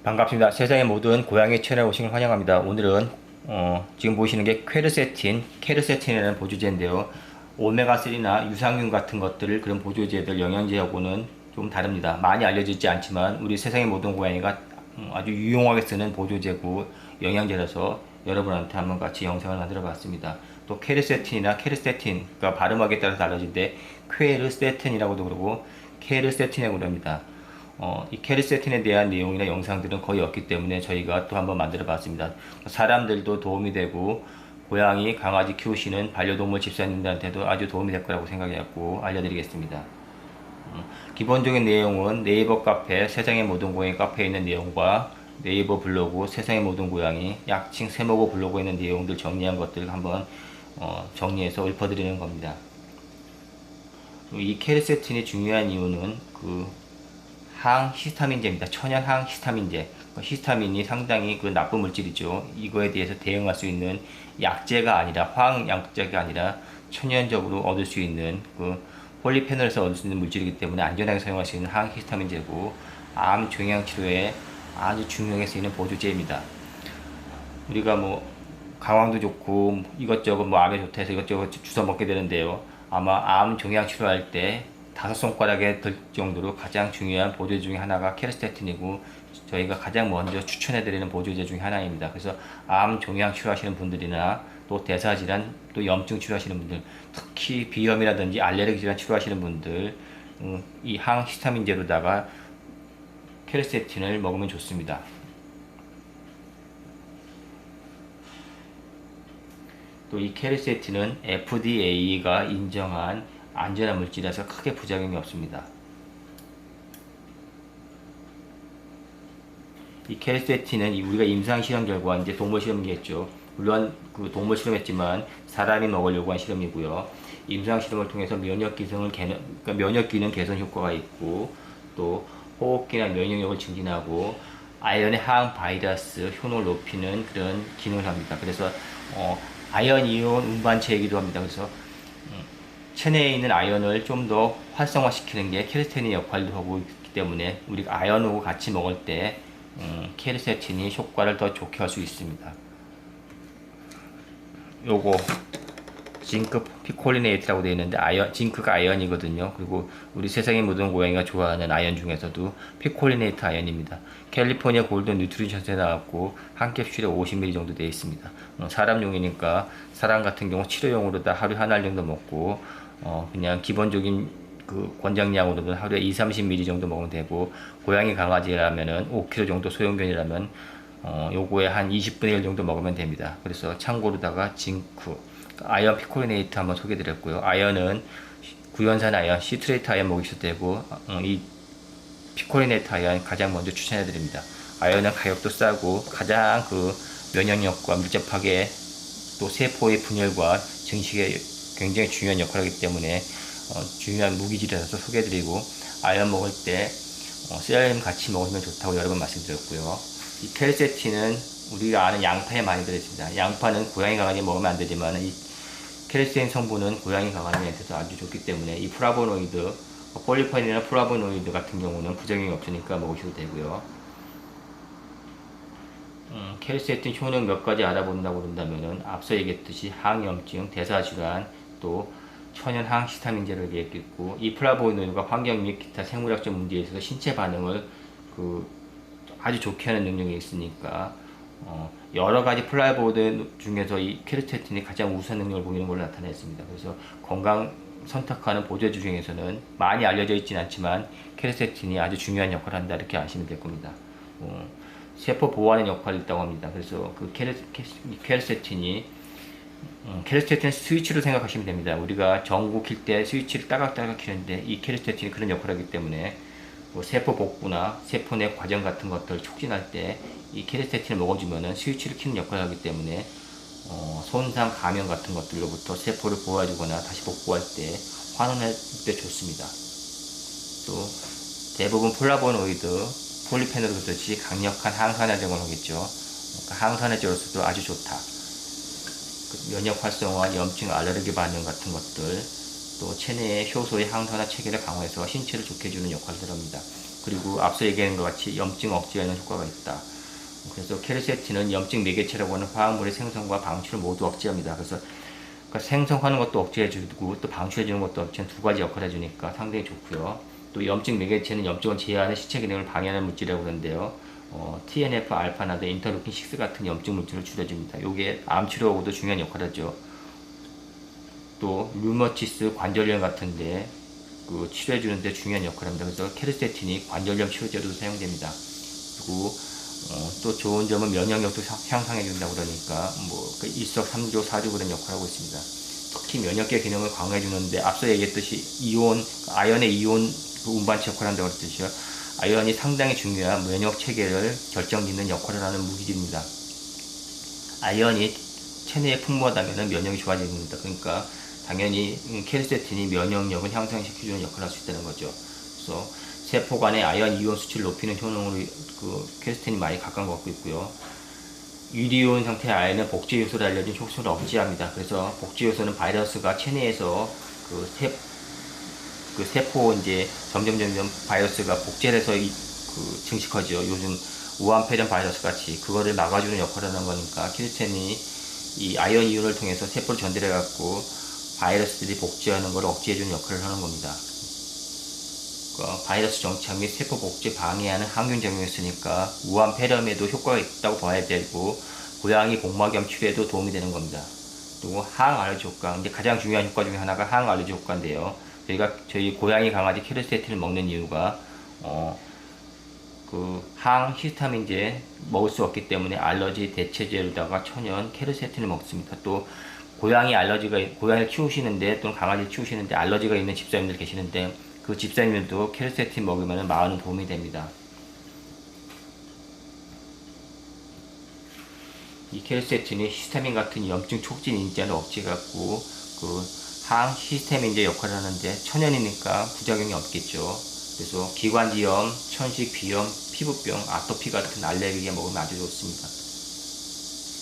반갑습니다. 세상의 모든 고양이 채널에 오신 걸 환영합니다. 오늘은 지금 보시는 게 케르세틴이라는 보조제인데요. 오메가3나 유산균 같은 것들을 그런 보조제들 영양제하고는 좀 다릅니다. 많이 알려지지 않지만 우리 세상의 모든 고양이가 아주 유용하게 쓰는 보조제고 영양제라서 여러분한테 한번 같이 영상을 만들어 봤습니다. 또 케르세틴이나 케르세틴, 발음하기에 따라서 달라진데 퀘르세틴이라고도 그러고 케르세틴이라고 합니다. 이 케르세틴에 대한 내용이나 영상들은 거의 없기 때문에 저희가 또 한번 만들어 봤습니다. 사람들도 도움이 되고 고양이, 강아지 키우시는 반려동물 집사님들한테도 아주 도움이 될 거라고 생각해갖고 알려드리겠습니다. 기본적인 내용은 네이버 카페 세상의 모든 고양이 카페에 있는 내용과 네이버 블로그 세상의 모든 고양이 약칭 세모고 블로그에 있는 내용들 정리한 것들을 한번 정리해서 읊어드리는 겁니다. 이 케르세틴이 중요한 이유는 항히스타민제입니다. 천연 항히스타민제. 히스타민이 상당히 나쁜 물질이죠. 이거에 대해서 대응할 수 있는 약제가 아니라 화학약제가 아니라 천연적으로 얻을 수 있는 폴리페놀에서 얻을 수 있는 물질이기 때문에 안전하게 사용할 수 있는 항히스타민제고 암 종양 치료에 아주 중요하게 쓰이는 보조제입니다. 우리가 강황도 좋고 이것저것 암에 좋다 해서 이것저것 주워 먹게 되는데요. 아마 암 종양 치료할 때 5손가락에 들 정도로 가장 중요한 보조제 중에 하나가 케르세틴이고 저희가 가장 먼저 추천해드리는 보조제 중에 하나입니다. 그래서 암 종양 치료하시는 분들이나 또 대사질환 또 염증 치료하시는 분들 특히 비염이라든지 알레르기 질환 치료하시는 분들 이 항히스타민제로다가 케르세틴을 먹으면 좋습니다. 또 이 케르세틴은 FDA가 인정한 안전한 물질이라서 크게 부작용이 없습니다. 이 케르세틴은 우리가 임상 실험 결과 이제 동물 실험이겠죠. 물론 동물 실험했지만 사람이 먹으려고 한 실험이고요. 임상 실험을 통해서 면역 기능 개선 효과가 있고 또 호흡기나 면역력을 증진하고 아연의 항 바이러스 효능을 높이는 그런 기능을 합니다. 그래서 아연 이온 운반체이기도 합니다. 그래서 체내에 있는 아연을 좀 더 활성화시키는 게 케르세틴의 역할도 하고 있기 때문에 우리가 아연하고 같이 먹을 때 케르세틴이 효과를 더 좋게 할 수 있습니다. 요거 징크 피콜리네이트라고 되어 있는데 징크가 아연이거든요. 그리고 우리 세상의 모든 고양이가 좋아하는 아연 중에서도 피콜리네이트 아연입니다. 캘리포니아 골든 뉴트리션스에 나왔고 한 캡슐에 50ml 정도 되어 있습니다. 사람용이니까 사람 같은 경우 치료용으로 다 하루에 한 알 정도 먹고 그냥 기본적인 권장량으로는 하루에 2-30ml 정도 먹으면 되고 고양이 강아지라면은 5kg 정도 소형견이라면 요거에 한 20분의 1 정도 먹으면 됩니다. 그래서 참고로다가 징크 아연 피콜리네이트 한번 소개드렸고요. 아연은 구연산 아연, 시트레이트 아연 먹이셔도 되고 이 피콜리네이트 아연 가장 먼저 추천해드립니다. 아연은 가격도 싸고 가장 면역력과 밀접하게 또 세포의 분열과 증식에 굉장히 중요한 역할을 하기 때문에 중요한 무기질이라서 소개해드리고 아연 먹을 때 셀름 같이 먹으면 좋다고 여러 번 말씀드렸고요. 이 케르세틴은 우리가 아는 양파에 많이 들어있습니다. 양파는 고양이 강아지 먹으면 안 되지만 이 케르세틴 성분은 고양이 강아지한테도 아주 좋기 때문에 이 플라보노이드, 폴리페놀이나 플라보노이드 같은 경우는 부작용이 없으니까 먹으셔도 되고요. 케르세틴 효능 몇 가지 알아본다고 그런다면은 앞서 얘기했듯이 항염증, 대사질환, 또 천연 항히스타민제를 얘기했고 이 플라보노이드가 환경 및 기타 생물학적 문제에 있어서 신체 반응을 아주 좋게 하는 능력이 있으니까 여러 가지 플라보노이드 중에서 이 케르세틴이 가장 우수한 능력을 보이는 걸로 나타냈습니다. 그래서 건강 선택하는 보조제 중에서는 많이 알려져 있지는 않지만 케르세틴이 아주 중요한 역할을 한다 이렇게 아시면 될 겁니다. 세포 보호하는 역할이 있다고 합니다. 그래서 케르세틴은 스위치로 생각하시면 됩니다. 우리가 전구 킬 때 스위치를 따각따각 키는데 이 케르세틴이 그런 역할을 하기 때문에 세포 복구나 세포 내 과정 같은 것들을 촉진할 때 이 케르세틴을 먹어주면은 스위치를 키는 역할을 하기 때문에 손상 감염 같은 것들로부터 세포를 보호해주거나 다시 복구할 때 환원할 때 좋습니다. 또 대부분 플라보노이드, 폴리페놀을 그렇듯이 강력한 항산화 작용을 하겠죠. 항산화제로서도 아주 좋다. 면역 활성화, 염증, 알레르기 반응 같은 것들, 또 체내의 효소의 항산화 체계를 강화해서 신체를 좋게 해주는 역할을 합니다. 그리고 앞서 얘기한 것 같이 염증 억제하는 효과가 있다. 그래서 케르세틴은 염증 매개체라고 하는 화학물의 생성과 방출을 모두 억제합니다. 그래서 그러니까 생성하는 것도 억제해주고 또 방출해주는 것도 억제하는 두 가지 역할을 해주니까 상당히 좋고요. 또 염증 매개체는 염증을 제어하는 시체 기능을 방해하는 물질이라고 그러는데요. TNF 알파나 인터루킨 6 같은 염증 물질을 줄여줍니다. 이게 암 치료하고도 중요한 역할을 하죠. 또 류머티스 관절염 같은데 그 치료해주는데 중요한 역할을 합니다. 그래서 케르세틴이 관절염 치료제로도 사용됩니다. 그리고 또 좋은 점은 면역력도 향상해준다고 그러니까 그 일석삼조 사조 그런 역할을 하고 있습니다. 특히 면역계 기능을 강화해주는데 앞서 얘기했듯이 이온, 아연의 이온 그 운반체 역할을 한다고 그랬듯이요. 아연이 상당히 중요한 면역 체계를 결정짓는 역할을 하는 무기질입니다. 아연이 체내에 풍부하다면 면역이 좋아집니다. 그러니까 당연히 케르세틴이 면역력을 향상시켜주는 역할을 할 수 있다는 거죠. 그래서 세포 간의 아연 이온 수치를 높이는 효능으로 그 케르세틴이 많이 가까워갖고 있고요. 유리온 상태의 아연은 복제 요소로 알려진 효소를 억제합니다. 그래서 복제 요소는 바이러스가 체내에서 그 세포 이제 점점 바이러스가 복제해서 증식하죠. 요즘 우한폐렴 바이러스 같이 그거를 막아주는 역할을 하는 거니까 케르세틴이 이 아연 이온을 통해서 세포를 전달해 갖고 바이러스들이 복제하는 걸 억제해주는 역할을 하는 겁니다. 바이러스 정착 및 세포 복제 방해하는 항균 작용이 있으니까 우한폐렴에도 효과가 있다고 봐야 되고 고양이 복막염 치료에도 도움이 되는 겁니다. 그리고 항알러지 효과, 이제 가장 중요한 효과 중에 하나가 항알러지 효과인데요. 저희 고양이 강아지 케르세틴을 먹는 이유가 그 항히스타민제 먹을 수 없기 때문에 알러지 대체제로다가 천연 케르세틴을 먹습니다. 또 고양이를 키우시는데 또는 강아지를 키우시는데 알러지가 있는 집사님들 계시는데 그 집사님들도 케르세틴 먹으면 많은 도움이 됩니다. 이 케르세틴이 히스타민 같은 염증 촉진 인자를 억제해갖고 그 항히스타민제 역할을 하는데 천연이니까 부작용이 없겠죠. 그래서 기관지염, 천식, 비염, 피부병, 아토피 같은 알레르기에 먹으면 아주 좋습니다.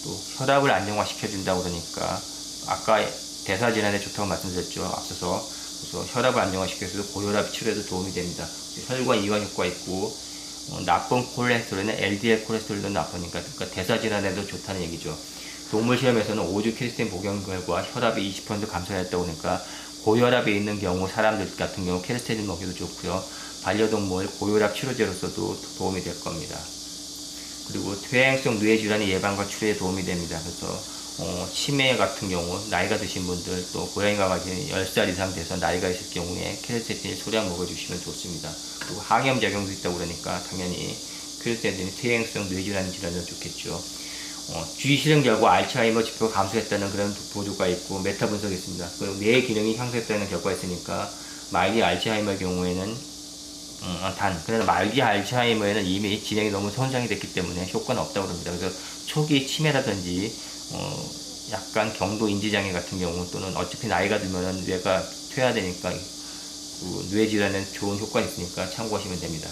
또 혈압을 안정화시켜준다고 그러니까 아까 대사질환에 좋다고 말씀드렸죠. 앞서서. 그래서 혈압을 안정화시켜서 고혈압 치료에도 도움이 됩니다. 혈관 이완 효과 있고 나쁜 콜레스테롤은 LDL 콜레스테롤도 나쁘니까 그러니까 대사질환에도 좋다는 얘기죠. 동물 실험에서는 5주 케르세틴 복용 결과 혈압이 20% 감소했다고 하니까 고혈압에 있는 경우 사람들 같은 경우 케르세틴 먹여도 좋고요. 반려동물 고혈압 치료제로서도 도움이 될 겁니다. 그리고 퇴행성 뇌질환의 예방과 치료에 도움이 됩니다. 그래서 치매 같은 경우 나이가 드신 분들 또 고양이 강아지 10살 이상 돼서 나이가 있을 경우에 케르세틴을 소량 먹어주시면 좋습니다. 그리고 항염 작용도 있다고 그러니까 당연히 케르세틴이 퇴행성 뇌질환 질환에 좋겠죠. 주의 실험 결과 알츠하이머 지표가 감소했다는 그런 보조가 있고 메타 분석이 있습니다. 그리고 뇌 기능이 향상했다는 결과가 있으니까 말기 알츠하이머의 경우에는 그러나 말기 알츠하이머에는 이미 진행이 너무 손상이 됐기 때문에 효과는 없다고 합니다. 그래서 초기 치매라든지 약간 경도 인지장애 같은 경우 또는 어차피 나이가 들면 뇌가 퇴화되니까 그 뇌질환에 좋은 효과가 있으니까 참고하시면 됩니다.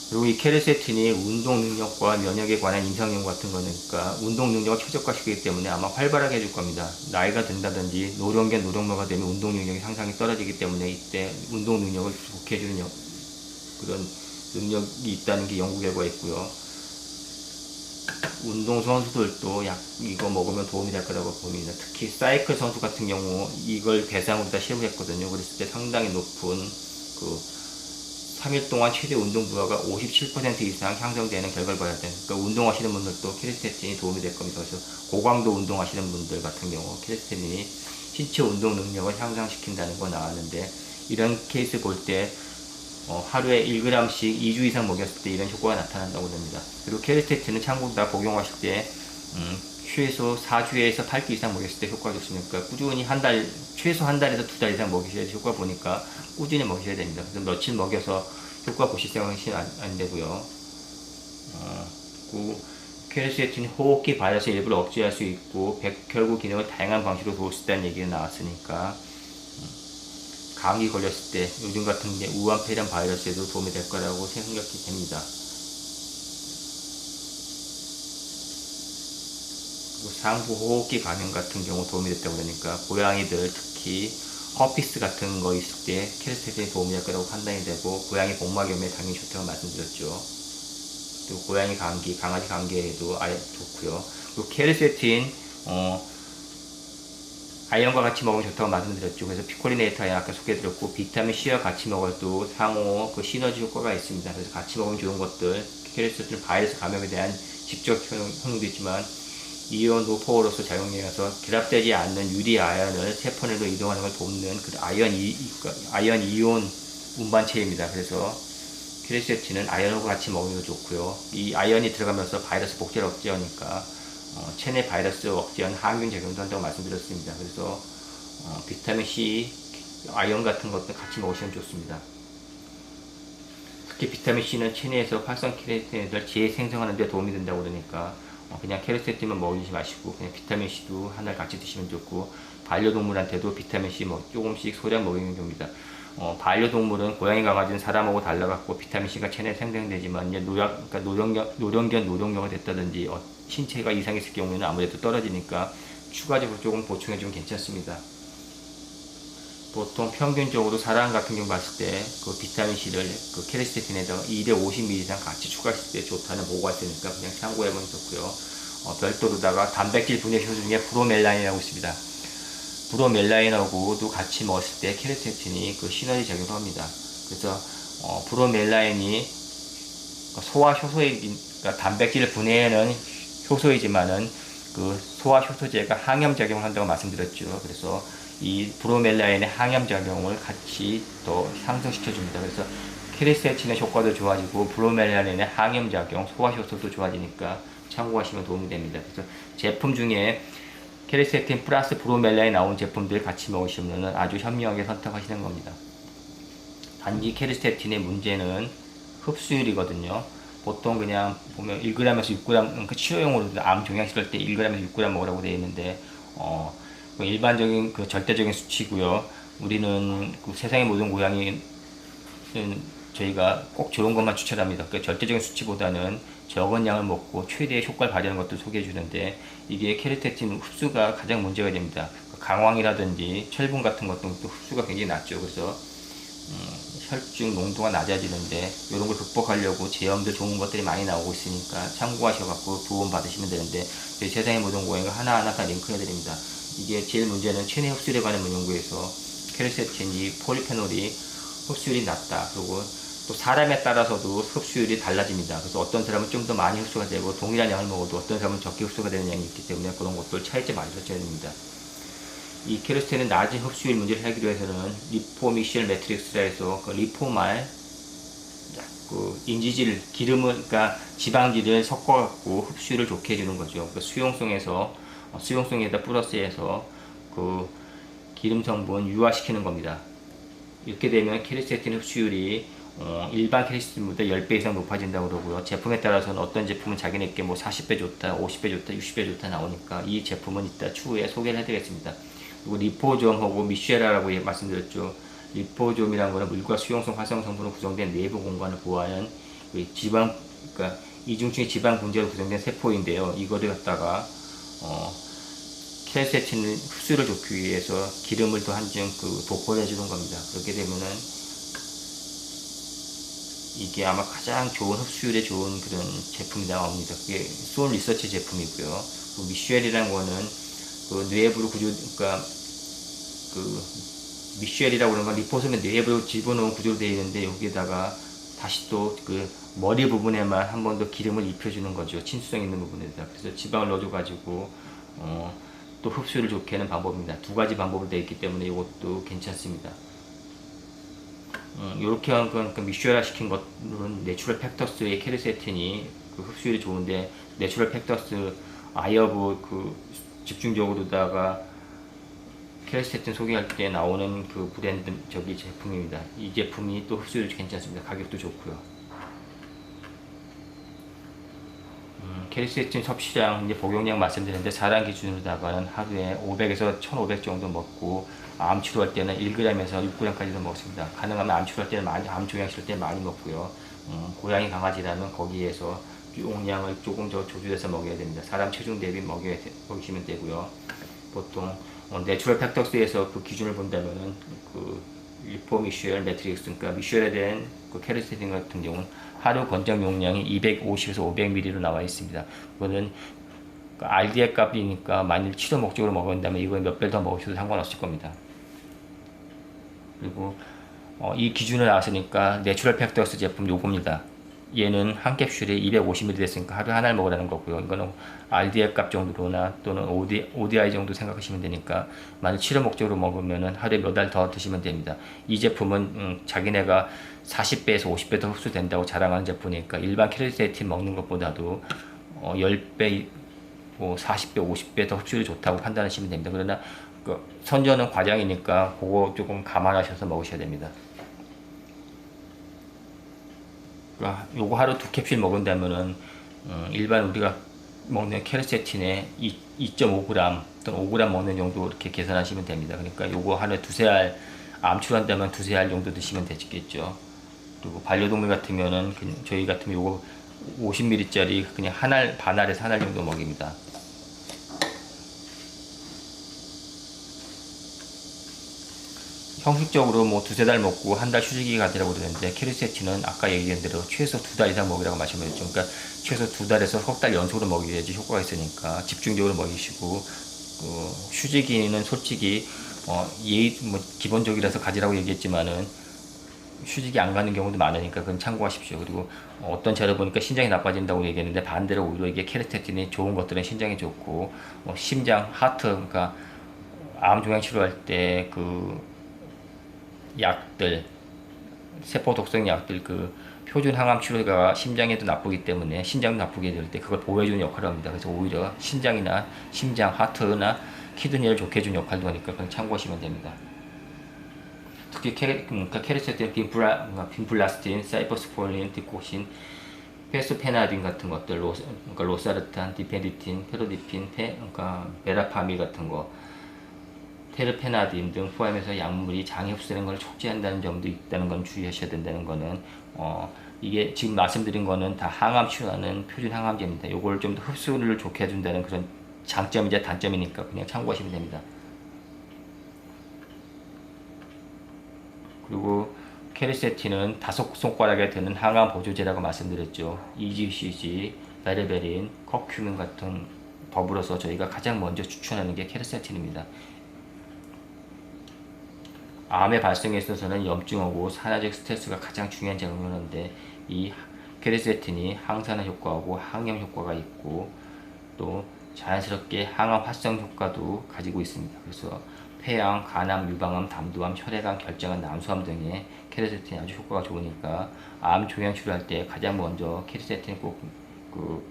그리고 이 케르세틴이 운동 능력과 면역에 관한 임상 연구 같은 거니까 운동 능력을 최적화시키기 때문에 아마 활발하게 해줄 겁니다. 나이가 든다든지 노령견 노령모가 되면 운동 능력이 상당히 떨어지기 때문에 이때 운동 능력을 좋게 해주는 그런 능력이 있다는 게 연구 결과가 있고요. 운동 선수들도 이거 먹으면 도움이 될 거라고 봅니다. 특히 사이클 선수 같은 경우 이걸 대상으로 다 시험을 했거든요. 그랬을 때 상당히 높은 3일 동안 최대 운동 부하가 57% 이상 향상되는 결과를 봐야 돼요. 그러니까 운동하시는 분들도 케르세틴이 도움이 될 겁니다. 그래서 고강도 운동하시는 분들 같은 경우 케르세틴이 신체 운동 능력을 향상시킨다는 거 나왔는데 이런 케이스 볼 때 하루에 1g씩 2주 이상 먹였을 때 이런 효과가 나타난다고 합니다. 그리고 케르세틴은 참고로 다 복용하실 때 최소 4주에서 8주 이상 먹였을 때 효과가 좋습니까? 꾸준히 최소 한 달에서 2달 이상 먹이셔야 효과 보니까 꾸준히 먹이셔야 됩니다. 그래서 며칠 먹여서 효과 보실 생각은 안 되고요. 케르세틴 호흡기 바이러스 일부를 억제할 수 있고 백혈구 기능을 다양한 방식으로 도울 수 있다는 얘기가 나왔으니까 감기 걸렸을 때 요즘 같은 게 우한폐렴 바이러스에도 도움이 될 거라고 생각이 됩니다. 그리고 상부 호흡기 감염 같은 경우 도움이 됐다고 그러니까 고양이들 특히 허피스 같은 거 있을 때 케르세틴이 도움이 될 거라고 판단이 되고, 고양이 복막염에 당연히 좋다고 말씀드렸죠. 또 고양이 감기, 강아지 감기에도 아예 좋고요. 그리고 케르세틴 아이언과 같이 먹으면 좋다고 말씀드렸죠. 그래서 피콜리네이트 아이언 아까 소개해드렸고, 비타민 C와 같이 먹어도 상호 그 시너지 효과가 있습니다. 그래서 같이 먹으면 좋은 것들, 케르세틴 바이러스 감염에 대한 직접 효능도 있지만 이온 노포로서 작용해서 결합되지 않는 유리 아연을 세포 내로 이동하는 걸 돕는 그 아연 이온 운반체입니다. 그래서 케르세틴은 아연과 같이 먹으면 좋고요. 이 아연이 들어가면서 바이러스 복제를 억제하니까 체내 바이러스 억제하는 항균 작용도 한다고 말씀드렸습니다. 그래서 비타민 C, 아연 같은 것도 같이 먹으시면 좋습니다. 특히 비타민 C는 체내에서 활성 케르세틴을 재생성하는 데 도움이 된다고 그러니까 그냥 케르세틴만 먹이지 마시고 그냥 비타민 C도 하나를 같이 드시면 좋고, 반려동물한테도 비타민 C 조금씩 소량 먹이면 됩니다. 반려동물은 고양이 강아지는 사람하고 달라갖고 비타민 C가 체내에 생성되지만 이제 그러니까 노령견 됐다든지 신체가 이상이 있을 경우에는 아무래도 떨어지니까 추가적으로 조금 보충해주면 괜찮습니다. 보통 평균적으로 사람 같은 경우 봤을 때 그 비타민 C를 그 케르세틴에다가 2대 50ml 이상 같이 추가했을 때 좋다는 보고가 있으니까 그냥 참고해보면 좋고요. 별도로다가 단백질 분해 효소 중에 브로멜라닌이라고 있습니다. 브로멜라닌하고도 같이 먹었을 때 케르세틴이 그 시너지 작용을 합니다. 그래서 브로멜라닌이 소화 효소의, 그러니까 단백질을 분해하는 효소이지만은 그 소화 효소제가 항염 작용을 한다고 말씀드렸죠. 그래서 이 브로멜라닌의 항염 작용을 같이 더 상승시켜 줍니다. 그래서 케르세틴의 효과도 좋아지고 브로멜라닌의 항염 작용, 소화 효소도 좋아지니까 참고하시면 도움이 됩니다. 그래서 제품 중에 케르세틴 플러스 브로멜라닌 나온 제품들 같이 먹으시면 아주 현명하게 선택하시는 겁니다. 단지 케르세틴의 문제는 흡수율이거든요. 보통 그냥 보면 1g에서 6g, 그 치료용으로 암 종양 치료할 때 1g에서 6g 먹으라고 되어 있는데, 일반적인 그 절대적인 수치고요. 우리는 그 세상의 모든 고양이는 저희가 꼭 좋은 것만 추천합니다. 그 절대적인 수치보다는 적은 양을 먹고 최대의 효과를 발휘하는 것도 소개해 주는데, 이게 케르세틴 흡수가 가장 문제가 됩니다. 강황이라든지 철분 같은 것도 흡수가 굉장히 낮죠. 그래서 혈중 농도가 낮아지는데 이런 걸 극복하려고 제염들 좋은 것들이 많이 나오고 있으니까 참고하셔갖고 도움 받으시면 되는데, 저희 세상의 모든 고양이가 하나하나 다 링크해 드립니다. 이게 제일 문제는 체내 흡수율에 관한 연구에서 케르세틴이 폴리페놀이 흡수율이 낮다. 그리고 또 사람에 따라서도 흡수율이 달라집니다. 그래서 어떤 사람은 좀 더 많이 흡수가 되고 동일한 양을 먹어도 어떤 사람은 적게 흡수가 되는 양이 있기 때문에 그런 것들 차이점 알려줘야 됩니다. 이 케르세틴은 낮은 흡수율 문제를 해결하기 위해서는 리포미셸 매트릭스라 해서 그 리포말 그 인지질 기름을, 그러니까 지방질을 섞어갖고 흡수율을 좋게 해주는 거죠. 그 수용성에다 플러스해서 그 기름 성분 유화시키는 겁니다. 이렇게 되면 케르세틴 흡수율이 일반 케르세틴보다 10배 이상 높아진다고 그러고요. 제품에 따라서는 어떤 제품은 자기네께 뭐 40배 좋다, 50배 좋다, 60배 좋다 나오니까 이 제품은 이따 추후에 소개를 해드리겠습니다. 그리고 리포좀하고 미쉐라라고 말씀드렸죠. 리포좀이라는 거는 물과 수용성 활성 성분으로 구성된 내부 공간을 보호하는 그 지방, 그러니까 이중층의 지방 분자로 구성된 세포인데요. 이거를 갖다가 케르세틴 흡수를 좋기 위해서 기름을 더 한층 도포를 해주는 겁니다. 그렇게 되면은 이게 아마 가장 좋은 흡수율에 좋은 그런 제품이 나옵니다. 그게 소울 리서치 제품이고요. 그 미쉐리라는 거는 그 뇌부로 구조, 그러니까 그 미쉐리라고 그러는 건 리포솜의 뇌부로 집어넣은 구조로 되어 있는데, 여기에다가 다시 또 그 머리 부분에만 한 번 더 기름을 입혀주는 거죠. 친수성 있는 부분에다. 그래서 지방을 넣어줘가지고 또 흡수를 좋게 하는 방법입니다. 두 가지 방법으로 되어 있기 때문에 이것도 괜찮습니다. 이렇게 한 건 그 미쉐라 시킨 것은 내추럴 팩터스의 케르세틴이 그 흡수율이 좋은데, 내추럴 팩터스 아이어브 그 집중적으로다가 케르세틴 소개할 때 나오는 그 브랜드 제품입니다. 이 제품이 또 흡수율이 괜찮습니다. 가격도 좋고요. 케르세틴 섭취량, 이제 복용량 말씀드렸는데, 사람 기준으로다가는 하루에 500에서 1500 정도 먹고, 암 치료할 때는 1g에서 6g까지도 먹습니다. 가능하면 암 치료할 때는 암 종양 치료할 때 많이 먹고요. 고양이 강아지라면 거기에서 용량을 조금 더 조절해서 먹여야 됩니다. 사람 체중 대비 먹이시면 되고요. 보통 내추럴 팩터스에서 그 기준을 본다면은 그 리포 미쉐얼 매트릭스, 그러니까 미쉐얼에 대한 그 캐르세틴 같은 경우는 하루 권장 용량이 250에서 500ml로 나와 있습니다. 그거는 RDA 값이니까 만일 치료 목적으로 먹은다면 이거에 몇 배 더 먹으셔도 상관없을 겁니다. 그리고 이 기준을 나왔으니까 내추럴 팩터스 제품 요겁니다. 얘는 한 캡슐에 250ml 됐으니까 하루에 하나를 먹으라는 거고요. 이거는 RDA 값 정도나 또는 ODI 정도 생각하시면 되니까 만일 치료 목적으로 먹으면은 하루에 몇 알 더 드시면 됩니다. 이 제품은 자기네가 40배에서 50배 더 흡수된다고 자랑하는 제품이니까 일반 캐르세틴 먹는 것보다도 10배, 뭐 40배, 50배 더 흡수율이 좋다고 판단하시면 됩니다. 그러나 그 선전은 과장이니까 그거 조금 감안하셔서 먹으셔야 됩니다. 요거 하루 2캡슐 먹은다면은 일반 우리가 먹는 캐르세틴의 2.5g 또는 5g 먹는 정도 이렇게 계산하시면 됩니다. 그러니까 요거 하루에 두세 알, 암출한다면 두세 알 정도 드시면 되겠죠. 그리고 반려동물 같으면은 저희 같으면 요거 50ml짜리 그냥 한 알, 반알에서 한 알 정도 먹입니다. 형식적으로 뭐 두세 달 먹고 한 달 휴식기가 되라고 그러는데 캐르세틴은 아까 얘기한 대로 최소 2달 이상 먹이라고 말씀드렸죠. 그러니까 최소 2달에서 석 달 연속으로 먹여야지 효과가 있으니까 집중적으로 먹이시고 휴식기는 솔직히 뭐 기본적이라서 가지라고 얘기했지만은 휴직이 안 가는 경우도 많으니까 그건 참고하십시오. 그리고 어떤 자료 보니까 신장이 나빠진다고 얘기했는데 반대로 오히려 이게 캐르세틴이 좋은 것들은 신장이 좋고 심장, 하트, 그러니까 암 종양 치료할 때 그 약들, 세포 독성 약들 그 표준 항암 치료가 심장에도 나쁘기 때문에 신장도 나쁘게 될 때 그걸 보호해주는 역할을 합니다. 그래서 오히려 신장이나 심장, 하트나 키드니를 좋게 해주는 역할도 하니까 그건 참고하시면 됩니다. 특히 캐르세틴, 빈플라스틴, 사이퍼스폴린, 디코신, 페스페나딘 같은 것들, 그러니까 로사르탄, 디페디틴, 페로디핀, 그러니까 베라파미 같은 거, 테르페나딘 등 포함해서 약물이 장에 흡수되는 걸 촉진한다는 점도 있다는 건 주의하셔야 된다는 거는 이게 지금 말씀드린 거는 다 항암 치료하는 표준 항암제입니다. 요걸 좀 더 흡수를 좋게 해준다는 그런 장점이자 단점이니까 그냥 참고하시면 됩니다. 그리고 캐르세틴은 5손가락에 드는 항암 보조제라고 말씀드렸죠. EGCG, 베레베린, 커큐민 같은 더불어서 저희가 가장 먼저 추천하는 게 캐르세틴입니다. 암의 발생에 있어서는 염증하고 산화적 스트레스가 가장 중요한 작용을 하는데 이 캐르세틴이 항산화 효과하고 항염 효과가 있고 또 자연스럽게 항암 활성 효과도 가지고 있습니다. 그래서 폐암, 간암, 유방암, 담도암, 혈액암, 결장암, 남수암 등에 캐르세틴이 아주 효과가 좋으니까 암 종양 치료할 때 가장 먼저 캐르세틴 꼭 그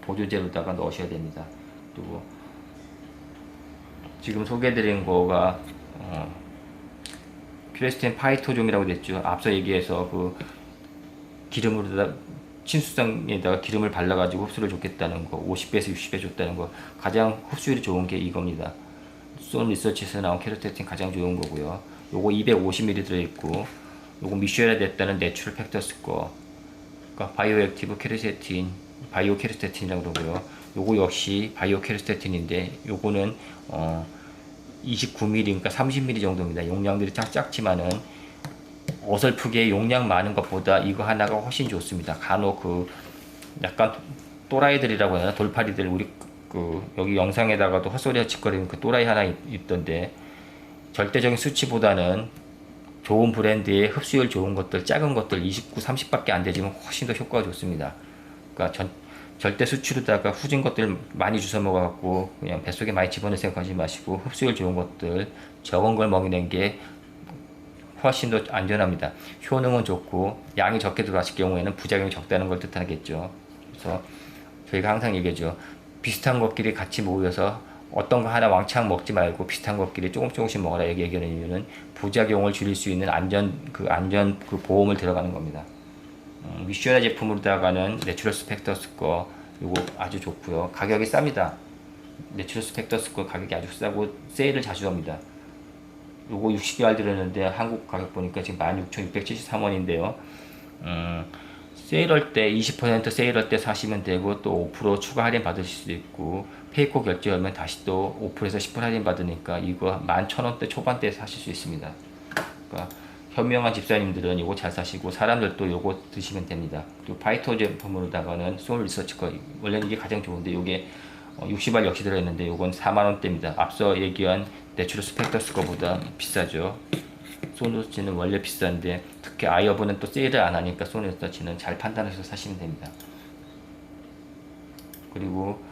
보조제로다가 넣으셔야 됩니다. 그리고 지금 소개해드린 거가 큐레스틴 파이토좀이라고 됐죠. 앞서 얘기해서 그 기름으로다가 친수성에다가 기름을 발라가지고 흡수를 좋겠다는 거, 50배에서 60배 줬다는 거, 가장 흡수율이 좋은 게 이겁니다. 쏜 리서치에서 나온 캐르세틴 가장 좋은 거고요. 요거 250ml 들어있고, 요거 미쉐라 됐다는 내추럴 팩터스 거, 그러니까 바이오 액티브 캐르세틴, 바이오 캐르세틴이라고 그러고요. 요거 역시 바이오 캐르세틴인데, 요거는 29ml, 그러니까 30ml 정도입니다. 용량들이 작지만은 어설프게 용량 많은 것보다 이거 하나가 훨씬 좋습니다. 간혹 그 약간 또라이들이라고 해야 하나, 돌팔이들, 우리 여기 영상에다가도 헛소리가 짓거리는 그 또라이 하나 있던데, 절대적인 수치보다는 좋은 브랜드의 흡수율 좋은 것들, 작은 것들 29, 30밖에 안 되지만 훨씬 더 효과가 좋습니다. 그러니까 절대 수치로다가 후진 것들 많이 주워 먹어갖고 그냥 뱃속에 많이 집어넣을 생각하지 마시고 흡수율 좋은 것들, 적은 걸 먹이는 게 훨씬 더 안전합니다. 효능은 좋고 양이 적게 들어갔을 경우에는 부작용이 적다는 걸 뜻하겠죠. 그래서 저희가 항상 얘기하죠. 비슷한 것끼리 같이 모여서 어떤 거 하나 왕창 먹지 말고 비슷한 것끼리 조금씩 먹어라 얘기하는 이유는 부작용을 줄일 수 있는 안전 보험을 들어가는 겁니다. 미쉐라 제품으로다가는 내추럴 스펙터스 거 요거 아주 좋고요. 가격이 쌉니다. 내추럴 스펙터스 거 가격이 아주 싸고 세일을 자주 합니다. 요거 60개월 들었는데 한국 가격 보니까 지금 16,673원인데요. 세일할 때 20% 세일할 때 사시면 되고 또 5% 추가 할인 받으실 수 있고 페이코 결제하면 다시 또 5%에서 10% 할인 받으니까 이거 11,000원대 초반대에 사실 수 있습니다. 그러니까 현명한 집사님들은 이거 잘 사시고 사람들도 이거 드시면 됩니다. 또 파이터 제품으로다가는 소울 리서치 거 원래는 이게 가장 좋은데 이게 60알 역시 들어있는데 이건 4만원대입니다. 앞서 얘기한 내추럴 스펙터스 거보다 비싸죠. 소울 리서치는 원래 비싼데 특히 아이어브는 또 세일을 안 하니까 소울 리서치는 잘 판단해서 사시면 됩니다. 그리고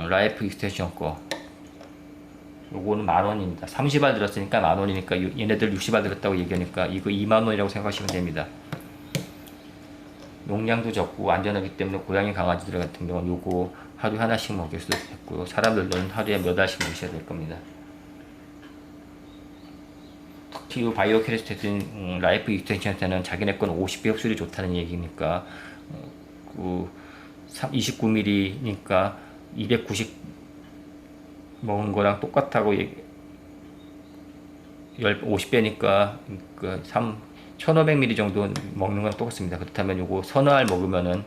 라이프 익스텐션 거 요거는 만원입니다. 30알 들었으니까 만원이니까 얘네들 60알 들었다고 얘기하니까 이거 2만원이라고 생각하시면 됩니다. 용량도 적고 안전하기 때문에 고양이 강아지들 같은 경우는 요거 하루에 하나씩 먹일 수도 있고요. 사람들은 하루에 몇 알씩 먹으셔야 될 겁니다. 특히 이 바이오 캐리스테틴 라이프 익스텐션에는 자기네 건 50배 흡수율이 좋다는 얘기니까 29mm니까 290 먹은 거랑 똑같다고 50배니까 1500ml 정도 먹는 건 똑같습니다. 그렇다면 요거 서너 알 먹으면은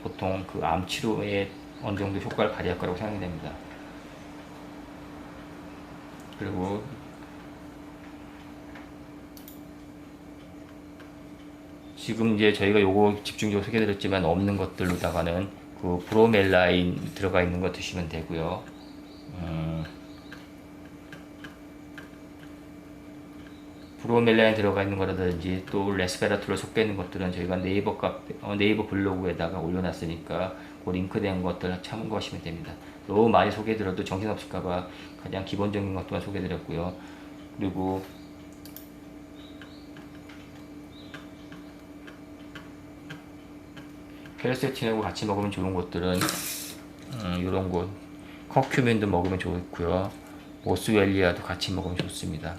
보통 그 암 치료에 어느 정도 효과를 발휘할 거라고 생각이 됩니다. 그리고 지금 이제 저희가 요거 집중적으로 소개드렸지만 없는 것들로다가는 그 브로멜라인 들어가 있는 거 드시면 되고요. 브로멜라인 들어가 있는 거라든지 또 레스베라툴로 섞여 있는 것들은 저희가 네이버 블로그에다가 올려놨으니까 그 링크된 것들 참고하시면 됩니다. 너무 많이 소개해드려도 정신없을까봐 가장 기본적인 것들만 소개해드렸고요. 그리고 페르세틴하고 같이 먹으면 좋은 것들은 이런 것 커큐민도 먹으면 좋고요. 보스웰리아도 같이 먹으면 좋습니다.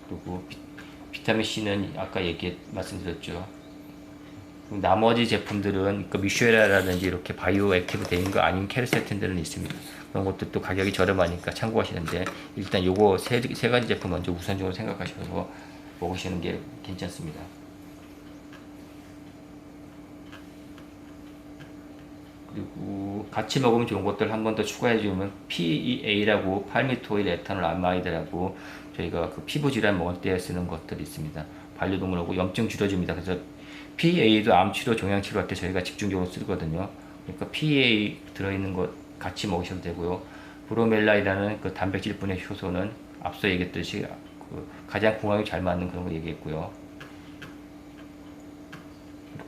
그리고 비타민 C는 아까 말씀드렸죠. 나머지 제품들은 그 미쉐라라든지 이렇게 바이오 액티브 되는 거 아닌 케르세틴들은 있습니다. 그런 것들도 가격이 저렴하니까 참고하시는데 일단 요거 세 가지 제품 먼저 우선적으로 생각하셔서 먹으시는 게 괜찮습니다. 그리고 같이 먹으면 좋은 것들 한 번 더 추가해 주면 PEA라고 팔미토일 에탄올 아마이드라고 저희가 그 피부 질환 먹을 때 쓰는 것들이 있습니다. 반려동물하고 염증 줄여줍니다. 그래서 PEA도 암 치료, 종양 치료할 때 저희가 집중적으로 쓰거든요. 그러니까 PEA 들어있는 것 같이 먹으셔도 되고요. 브로멜라이라는 그 단백질분해 효소는 앞서 얘기했듯이 그 가장 궁합이 잘 맞는 그런 거 얘기했고요.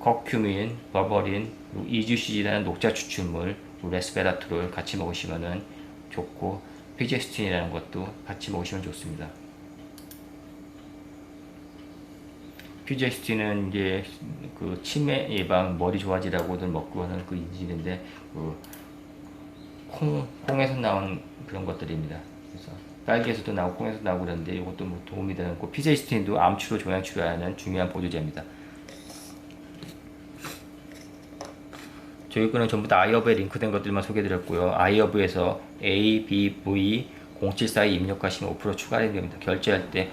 커큐민, 버버린, 이주시라는 녹자 추출물, 레스베라트롤 같이 먹으시면 좋고 피제스틴이라는 것도 같이 먹으시면 좋습니다. 피제스틴은 이제 그 치매 예방, 머리 좋아지라고들 먹고 하는 그 인질인데 그 콩에서 나온 그런 것들입니다. 그래서 딸기에서도 나오고 콩에서 나오고 그러는데 이것도 뭐 도움이 되는 거. 피제스틴도 암 치료, 종양 치료에 하는 중요한 보조제입니다. 저희 거는 전부 다 아이허브에 링크된 것들만 소개드렸고요. 아이허브에서 ABV 0742 입력하시면 5% 추가 할인됩니다. 결제할 때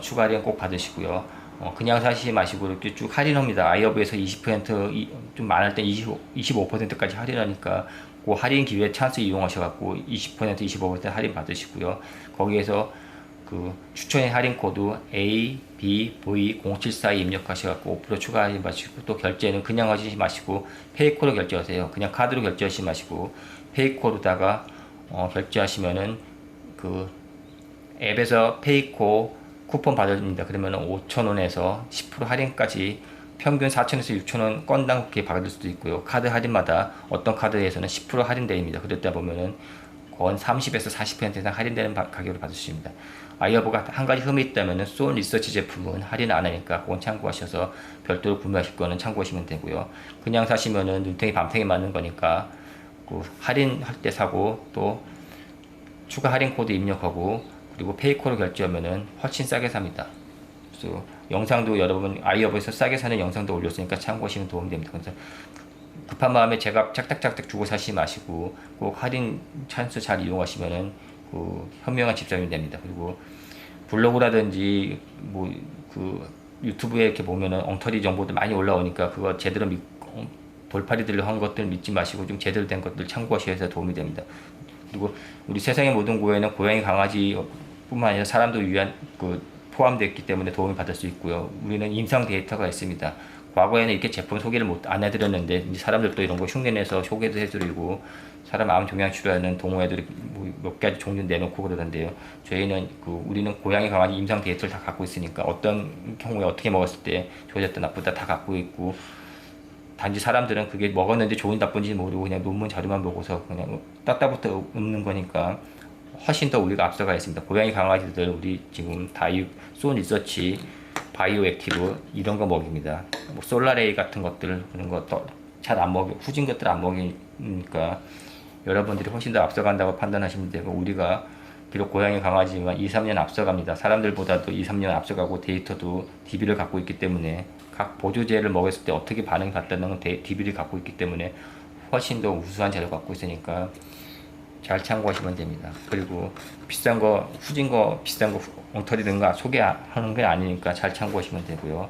추가 할인 꼭 받으시고요. 그냥 사시지 마시고 이렇게 쭉 할인합니다. 아이허브에서 20%좀 많을 때 25%까지 할인하니까 그 할인 기회 찬스 이용하셔갖고 20% 25% 할인 받으시고요. 거기에서 그 추천의 할인 코드 ABV0742 입력하셔갖고 5% 추가 할인 받으시고 또 결제는 그냥 하시지 마시고 페이코로 결제하세요. 그냥 카드로 결제하시지 마시고 페이코로다가 결제하시면은 그 앱에서 페이코 쿠폰 받아줍니다. 그러면 5,000원에서 10% 할인까지 평균 4,000원에서 6,000원 건당 그렇게 받을 수도 있고요. 카드 할인마다 어떤 카드에서는 10% 할인됩니다. 그랬다 보면은 건 30에서 40% 이상 할인되는 가격으로 받을 수 있습니다. 아이허브가 한 가지 흠이 있다면 소울 리서치 제품은 할인 안 하니까 그건 참고하셔서 별도로 구매하실 거는 참고하시면 되고요. 그냥 사시면은 눈탱이 밤탱이 맞는 거니까 그 할인할 때 사고 또 추가 할인 코드 입력하고 그리고 페이코로 결제하면은 훨씬 싸게 삽니다. 그래서 영상도 여러분 아이허브에서 싸게 사는 영상도 올렸으니까 참고하시면 도움이 됩니다. 그래서 급한 마음에 제가 짝짝짝짝 주고 사시지 마시고 꼭 할인 찬스 잘 이용하시면은 그 현명한 집사님이 됩니다. 그리고 블로그라든지 뭐 그 유튜브에 이렇게 보면은 엉터리 정보도 많이 올라오니까 그거 제대로 돌팔이들로 한 것들 믿지 마시고 좀 제대로 된 것들 참고하셔야 해서 도움이 됩니다. 그리고 우리 세상의 모든 고양이는 고양이 강아지뿐만 아니라 사람도 위한 포함되어 있기 때문에 도움을 받을 수 있고요. 우리는 임상 데이터가 있습니다. 과거에는 이렇게 제품 소개를 안 해드렸는데 사람들도 이런 거 흉내내서 소개도 해드리고 사람 암 종양 치료하는 동호회들이 몇 가지 종류 내놓고 그러던데요. 저희는 우리는 고양이 강아지 임상 데이터를 다 갖고 있으니까 어떤 경우에 어떻게 먹었을 때 좋아졌다 나쁘다 다 갖고 있고, 단지 사람들은 그게 먹었는데 좋은 나쁜지 모르고 그냥 논문 자료만 보고서 그냥 따따부터 읊는 거니까 훨씬 더 우리가 앞서가 있습니다. 고양이 강아지들 우리 지금 소 리서치, 바이오 액티브 이런 거 먹입니다. 뭐 솔라레이 같은 것들 그런 거 잘 안 먹이, 후진 것들 안 먹이니까 여러분들이 훨씬 더 앞서간다고 판단하시면 되고, 우리가 비록 고양이 강아지지만 2, 3년 앞서갑니다. 사람들보다도 2, 3년 앞서가고 데이터도 DB를 갖고 있기 때문에 각 보조제를 먹였을 때 어떻게 반응이 갔다는 DB를 갖고 있기 때문에 훨씬 더 우수한 자료를 갖고 있으니까 잘 참고하시면 됩니다. 그리고 비싼 거, 후진 거, 비싼 거, 엉터리 든 거 소개하는 게 아니니까 잘 참고하시면 되고요.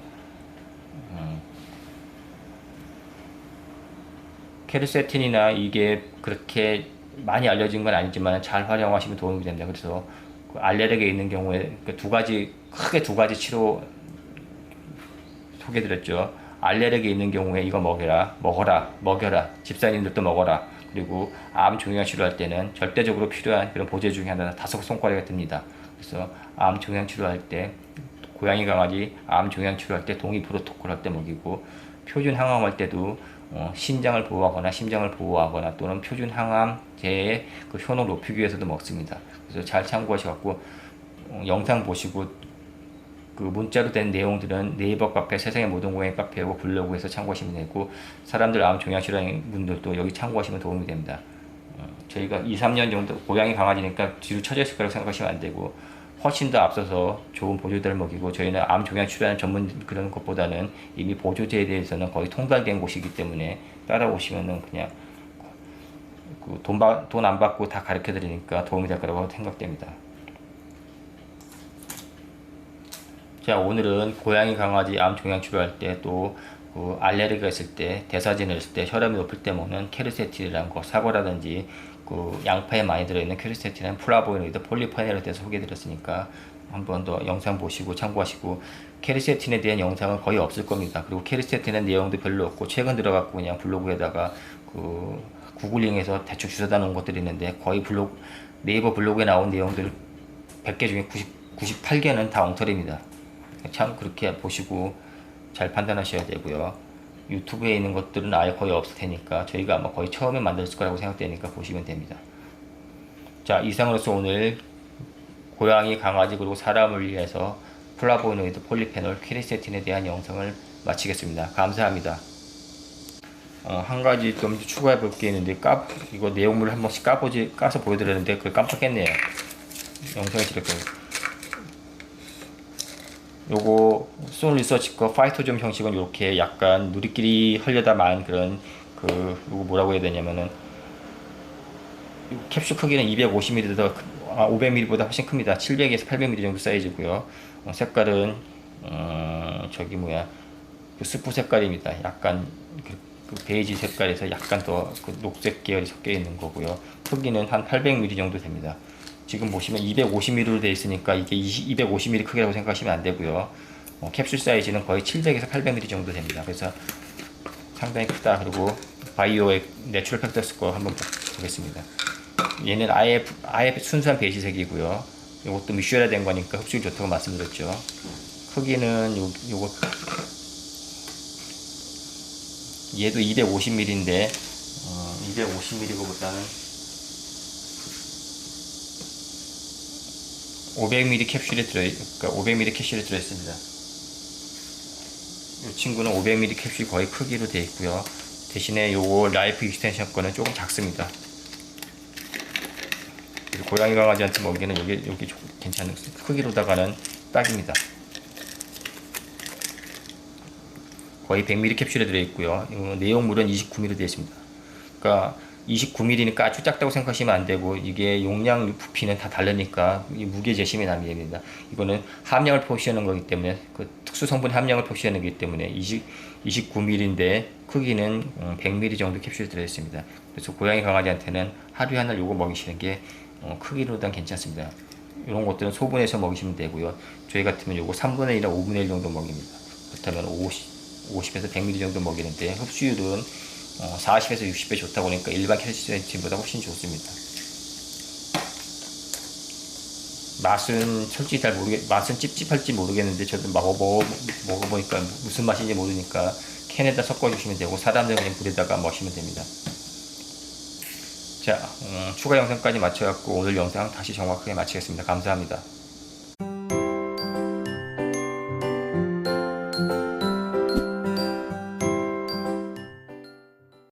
케르세틴이나 이게 그렇게 많이 알려진 건 아니지만 잘 활용하시면 도움이 됩니다. 그래서 알레르기에 있는 경우에 크게 두 가지 치료 소개드렸죠. 알레르기 있는 경우에 이거 먹여라. 집사님들도 먹어라. 그리고 암 종양 치료할 때는 절대적으로 필요한 그런 보조 중에 하나는 5손가락이 듭니다. 그래서 암 종양 치료할 때, 고양이 강아지 암 종양 치료할 때 동의 프로토콜 할 때 먹이고, 표준 항암할 때도 신장을 보호하거나 심장을 보호하거나 또는 표준 항암제의 효능 높이기 위해서도 먹습니다. 그래서 잘 참고하셔갖고 영상 보시고 문자로 된 내용들은 네이버 카페, 세상의 모든 고양이 카페하고 블로그에서 참고하시면 되고, 사람들 암 종양 치료하는 분들도 여기 참고하시면 도움이 됩니다. 저희가 2, 3년 정도 고양이 강아지니까 뒤로 처져 있을 거라고 생각하시면 안 되고, 훨씬 더 앞서서 좋은 보조제를 먹이고, 저희는 암 종양 치료하는 전문 그런 것보다는 이미 보조제에 대해서는 거의 통달된 곳이기 때문에 따라오시면은 그냥 돈 안 받고 다 가르쳐 드리니까 도움이 될 거라고 생각됩니다. 자, 오늘은 고양이 강아지 암 종양 치료할 때 또 알레르기가 있을 때, 대사진을 했을 때, 혈압이 높을 때 먹는 케르세틴이라는 거, 사과라든지 양파에 많이 들어있는 케르세틴은 플라보노이드, 폴리페놀에 대해서 소개해드렸으니까 한 번 더 영상 보시고 참고하시고, 케르세틴에 대한 영상은 거의 없을 겁니다. 그리고 케르세틴의 내용도 별로 없고 최근 들어갖고 그냥 블로그에다가 구글링해서 대충 주워다 놓은 것들이 있는데, 거의 네이버 블로그에 나온 내용들 100개 중에 98개는 다 엉터리입니다. 참 그렇게 보시고 잘 판단하셔야 되고요. 유튜브에 있는 것들은 아예 거의 없을 테니까 저희가 아마 거의 처음에 만들었을 거라고 생각되니까 보시면 됩니다. 자, 이상으로서 오늘 고양이, 강아지 그리고 사람을 위해서 플라보노이드, 폴리페놀, 케르세틴에 대한 영상을 마치겠습니다. 감사합니다. 한 가지 좀 추가해 볼 게 있는데, 이거 내용물을 한 번씩 까서 보여드렸는데 그걸 깜빡했네요. 영상에 찍을 거예요. 요거 소 리서치 거 파이토점 형식은 이렇게 약간 누리끼리 헐려다만 그런 요거 뭐라고 해야 되냐면은, 캡슐 크기는 250ml 500ml보다 훨씬 큽니다. 700에서 800ml 정도 사이즈고요. 색깔은 스프 색깔입니다. 약간 베이지 색깔에서 약간 더 녹색 계열이 섞여 있는 거고요. 크기는 한 800ml 정도 됩니다. 지금 보시면 250ml로 되어 있으니까 이게 250ml 크기라고 생각하시면 안 되고요. 캡슐 사이즈는 거의 700에서 800ml 정도 됩니다. 그래서 상당히 크다. 그리고 바이오의 내추럴 팩터스 거 한번 보겠습니다. 얘는 아예 순수한 베이지색이고요. 이것도 미쉐라 된 거니까 흡수율 좋다고 말씀드렸죠. 크기는 요거 얘도 250ml인데 250ml보다는 500ml 캡슐이 그러니까 500ml 캡슐이 들어있습니다. 이 친구는 500ml 캡슐이 거의 크기로 되어 있고요. 대신에 요거 라이프 익스텐션 거는 조금 작습니다. 그리고 고양이 강아지한테 먹이는 여기 괜찮은 크기로다가는 딱입니다. 거의 100ml 캡슐에 들어있고요. 내용물은 29ml 되어 있습니다. 그러니까 29mm니까 아주 작다고 생각하시면 안 되고, 이게 용량 부피는 다 다르니까 이 무게 재심이 남입니다. 이거는 함량을 표시하는 거기 때문에, 그 특수 성분 함량을 표시하는 거기 때문에 29mm인데 크기는 100mm 정도 캡슐이 들어있습니다. 그래서 고양이 강아지한테는 하루에 하나 요거 먹이시는 게 크기로는 괜찮습니다. 이런 것들은 소분해서 먹이시면 되고요. 저희 같으면 요거 3분의 1이나 5분의 1 정도 먹입니다. 그렇다면 50에서 100ml 정도 먹이는데, 흡수율은 40에서 60배 좋다고 하니까 일반 캘시젠보다 훨씬 좋습니다. 맛은 솔직히 맛은 찝찝할지 모르겠는데, 저도 먹어보니까 무슨 맛인지 모르니까 캔에다 섞어주시면 되고, 사람들은 그냥 불에다가 마시면 됩니다. 자, 추가 영상까지 마쳐갖고 오늘 영상 다시 정확하게 마치겠습니다. 감사합니다.